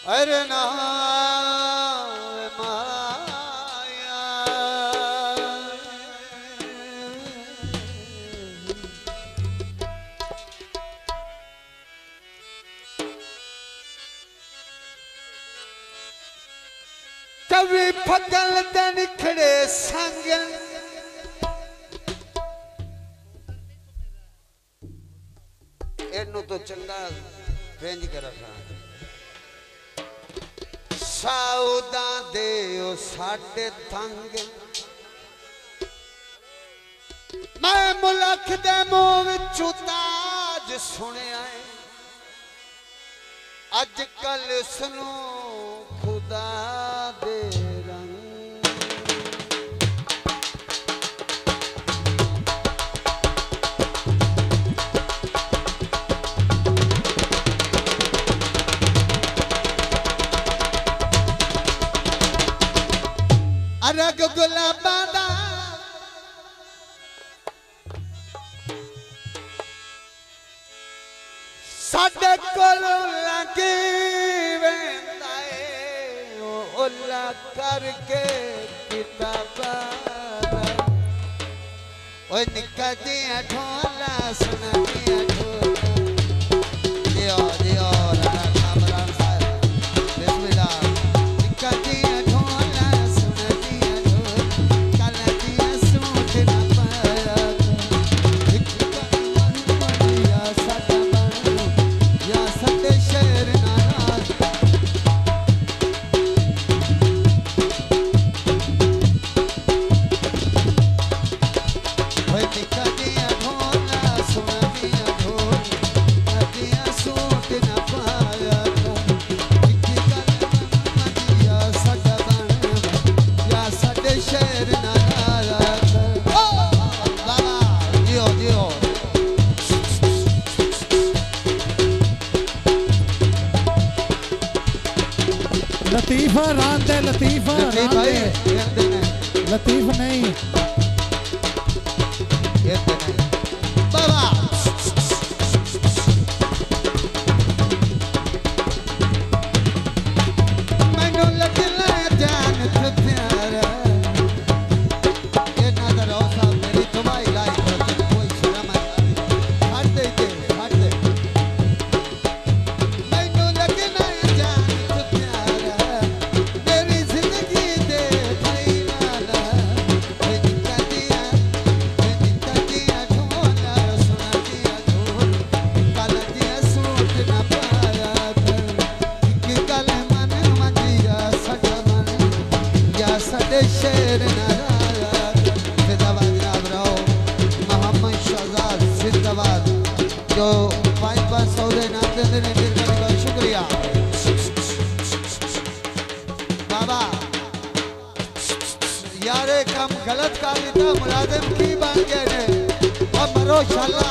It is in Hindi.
अरे ना माया कभी फगल ते निखड़े संग एनू तो चंगा रेंज के रखा साउदा दे ओ साडे तंग मैं मुलख दे मुंह विचों ताज सुनिया अज कल सुनो खुदा दे रंग रग गुलाबा दा साडे कोल लगी वेंदा ए ओला करके किताबा ओए निक्का दिया ढोला सुना दिया ढोला दियो दियो कामरान साहब बिस्मिल्लाह निक्का दिया लतीफा रांदे लतीफा लतीफ नहीं बाबा मैनू लगना जान तो प्यारा ये ना दरो साहब मेरी तुम्हारी लाइफ कोई सुना मत हट दे हट दे मैनू लगना जान तो प्यारा शेर मोहम्मद शहजाद जिंदाबाद जो 500 नाते का शुक्रिया बाबा यार काम गलत कर दिता मुलाजिम की बन गए और मरो शाला